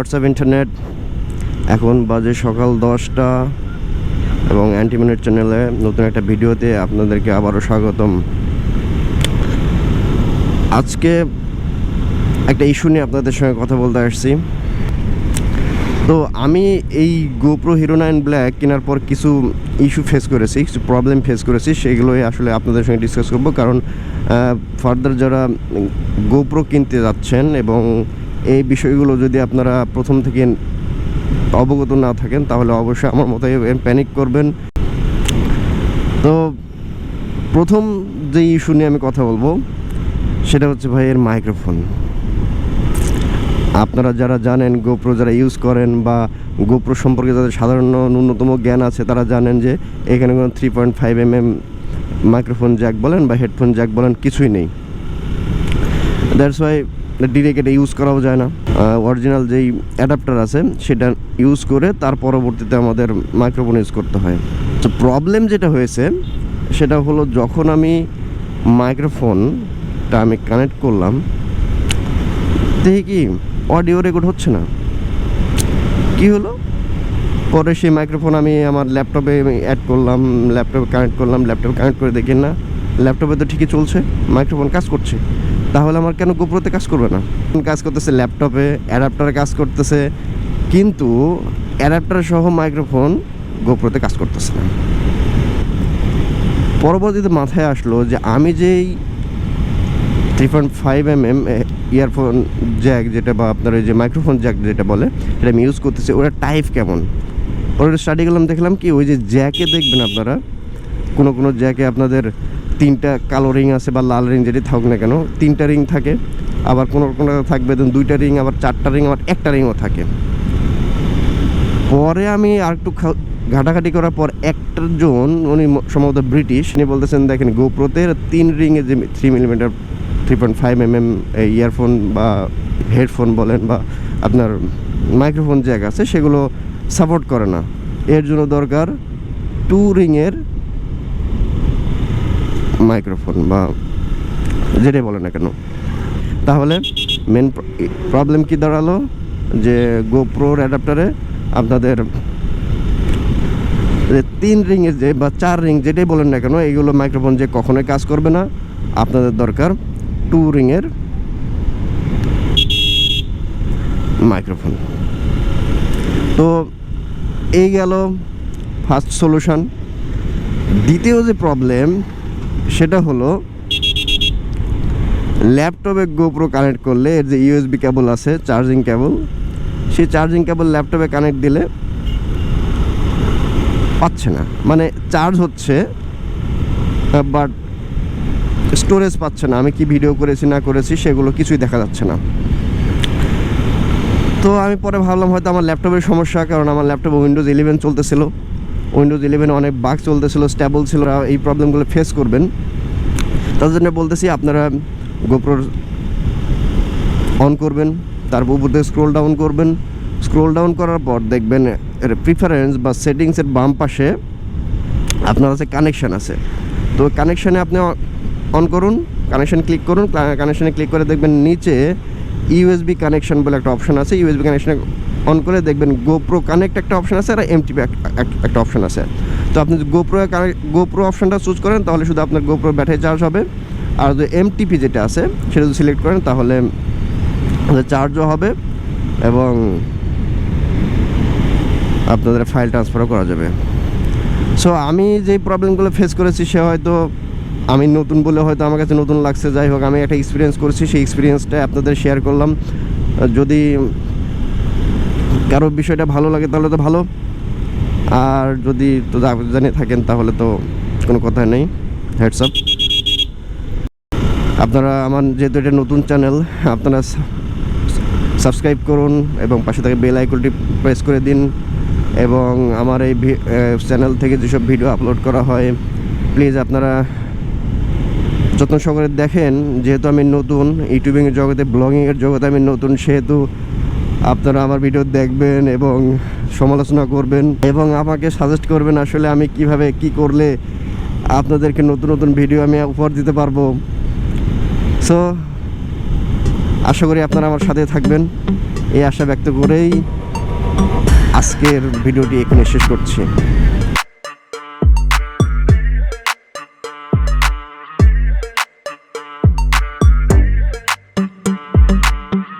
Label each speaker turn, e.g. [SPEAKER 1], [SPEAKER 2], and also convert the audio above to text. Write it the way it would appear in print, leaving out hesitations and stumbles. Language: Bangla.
[SPEAKER 1] হোয়াটসঅ্যাপ ইন্টারনেট, এখন বাজে সকাল 10টা এবং অ্যান্টিমুনির চ্যানেলে নতুন একটা ভিডিওতে আপনাদেরকে আবারও স্বাগতম। আজকে একটা ইস্যু নিয়ে আপনাদের সঙ্গে কথা বলতে আসছি। তো আমি এই গোপ্রো হিরো 9 ব্ল্যাক কেনার পর কিছু ইস্যু ফেস করেছি, কিছু প্রবলেম ফেস করেছি, সেগুলোই আসলে আপনাদের সঙ্গে ডিসকাস করব। কারণ ফার্দার যারা গোপ্রো কিনতে যাচ্ছেন এবং এই বিষয়গুলো যদি আপনারা প্রথম থেকে অবগত না থাকেন তাহলে অবশ্যই আমার মতো প্যানিক করবেন। তো প্রথম যে ইস্যু নিয়ে আমি কথা বলবো সেটা হচ্ছে ভাই এর মাইক্রোফোন। আপনারা যারা জানেন, গোপ্রো যারা ইউজ করেন বা গোপ্রো সম্পর্কে যাদের সাধারণ ন্যূনতম জ্ঞান আছে তারা জানেন যে এখানে কোনো 3.5 mm মাইক্রোফোন জ্যাক বলেন বা হেডফোন জ্যাক বলেন কিছুই নেই। দ্যাটস ওয়াই ডিরেক্ট এটা ইউজ করাও যায় না। অরিজিনাল যেই অ্যাডাপ্টার আছে সেটা ইউজ করে তার পরবর্তীতে আমাদের মাইক্রোফোন ইউজ করতে হয়। তো প্রবলেম যেটা হয়েছে সেটা হলো, যখন আমি মাইক্রোফোনটা আমি কানেক্ট করলাম দেখি কি অডিও রেকর্ড হচ্ছে না। কি হলো, পরে সেই মাইক্রোফোন আমি আমার ল্যাপটপে অ্যাড করলাম, ল্যাপটপে কানেক্ট করলাম, ল্যাপটপে কানেক্ট করে দেখি না, ল্যাপটপে তো ঠিকই চলছে, মাইক্রোফোন কাজ করছে। তাহলে আমার কেন গোপ্রোতে কাজ করবে না? কাজ করতেছে ল্যাপটপে, অ্যাডাপ্টারে কাজ করতেছে, কিন্তু অ্যাডাপ্টার সহ মাইক্রোফোন গোপ্রোতে কাজ করতেছে না। পরবর্তীতে মাথায় আসলো যে আমি যেই 3.5 mm ইয়ারফোন জ্যাক যেটা বা আপনার ওই যে মাইক্রোফোন জ্যাক যেটা বলে সেটা আমি ইউজ করতেছি, ওটা টাইপ কেমন। ওটা স্টাডি করলাম, দেখলাম কি ওই যে জ্যাকে দেখবেন আপনারা কোনো জ্যাকে আপনাদের 3টা কালো রিং আছে বা লাল রিং যেটি থাকুক না কেন, 3টা রিং থাকে, আবার কোনো থাকবে 2টা রিং, আবার 4টা রিং, আবার 1টা রিংও থাকে। পরে আমি আর একটু ঘাটাঘাটি করার পর একজন উনি সম্ভবত ব্রিটিশ, উনি বলতেছেন দেখেন গোপ্রোতে 3 রিংয়ে যে 3.5 mm ইয়ারফোন বা হেডফোন বলেন বা আপনার মাইক্রোফোন জ্যাক আছে সেগুলো সাপোর্ট করে না, এর জন্য দরকার 2 রিংয়ের মাইক্রোফোন বা যেটাই বলে না কেন। তাহলে মেন প্রবলেম কি দাঁড়ালো যে গোপ্রোর অ্যাডাপ্টারে আপনাদের 3 রিংয়ের যে বা 4 রিং যেটাই বলেন না কেন এইগুলো মাইক্রোফোন যে কখনোই কাজ করবে না। আপনাদের দরকার 2 রিংয়ের মাইক্রোফোন। তো এই গেল ফার্স্ট সলিউশন। দ্বিতীয় যে প্রবলেম সেটা হলো, ল্যাপটপে গোপ্রো কানেক্ট করলে এর যে ইউএসবি কেবল আছে, চার্জিং কেবল, সেই চার্জিং কেবল ল্যাপটপে কানেক্ট দিলে পাচ্ছে না, মানে চার্জ হচ্ছে বাট স্টোরেজ পাচ্ছে না। আমি কি ভিডিও করেছি না করেছি সেগুলো কিছুই দেখা যাচ্ছে না। তো আমি পরে ভাবলাম হয়তো আমার ল্যাপটপের সমস্যা, কারণ আমার ল্যাপটপে উইন্ডোজ 11 চলতেছিল, উইন্ডোজ 11 অনেক বাগ চলতেছিল, স্টেবল ছিল। এই প্রবলেমগুলো ফেস করবেন, তার জন্য বলতেছি আপনারা গোপ্রোর অন করবেন, তারপর উপর থেকে স্ক্রোল ডাউন করবেন। স্ক্রোল ডাউন করার পর দেখবেন প্রিফারেন্স বা সেটিংসের বাম পাশে আপনার কাছে কানেকশান আছে। তো কানেকশানে আপনি অন করুন, কানেকশান ক্লিক করুন, কানেকশানে ক্লিক করে দেখবেন নিচে ইউএসবি কানেকশান বলে একটা অপশান আছে। ইউএসবি কানেকশানে অন করে দেখবেন গোপ্রো কানেক্ট একটা অপশান আছে আর এমটিপি একটা অপশান আছে। তো আপনি যদি গোপ্রো অপশানটা চুজ করেন তাহলে শুধু আপনার গোপ্রো ব্যাটারি চার্জ হবে, আর যদি এমটিপি যেটা আছে সেটা যদি সিলেক্ট করেন তাহলে চার্জও হবে এবং আপনাদের ফাইল ট্রান্সফারও করা যাবে। সো আমি যেই প্রবলেমগুলো ফেস করেছি সে হয়তো আমি নতুন বলে হয়তো আমার কাছে নতুন লাগছে, যাই হোক আমি একটা এক্সপিরিয়েন্স করেছি, সেই এক্সপিরিয়েন্সটা আপনাদের শেয়ার করলাম। যদি কারো বিষয়টা ভালো লাগে তাহলে তো ভালো, আর যদি তো জানিয়ে থাকেন তাহলে তো কোনো কথা নেই, হেডস আপ। আপনারা আমার যেহেতু এটা নতুন চ্যানেল, আপনারা সাবস্ক্রাইব করুন এবং পাশে থেকে বেল আইকনটি প্রেস করে দিন, এবং আমার এই চ্যানেল থেকে যেসব ভিডিও আপলোড করা হয় প্লিজ আপনারা যত্ন সহকারে দেখেন। যেহেতু আমি নতুন ইউটিউবিংয়ের জগতে, ব্লগিংয়ের জগতে আমি নতুন, সেহেতু আপনারা আমার ভিডিও দেখবেন এবং সমালোচনা করবেন এবং আমাকে সাজেস্ট করবেন আসলে আমি কিভাবে কি করলে আপনাদেরকে নতুন নতুন ভিডিও আমি উপহার দিতে পারবো। সো আশা করি আপনারা আমার সাথে থাকবেন। এই আশা ব্যক্ত করেই আজকের ভিডিওটি এখানে শেষ করছি।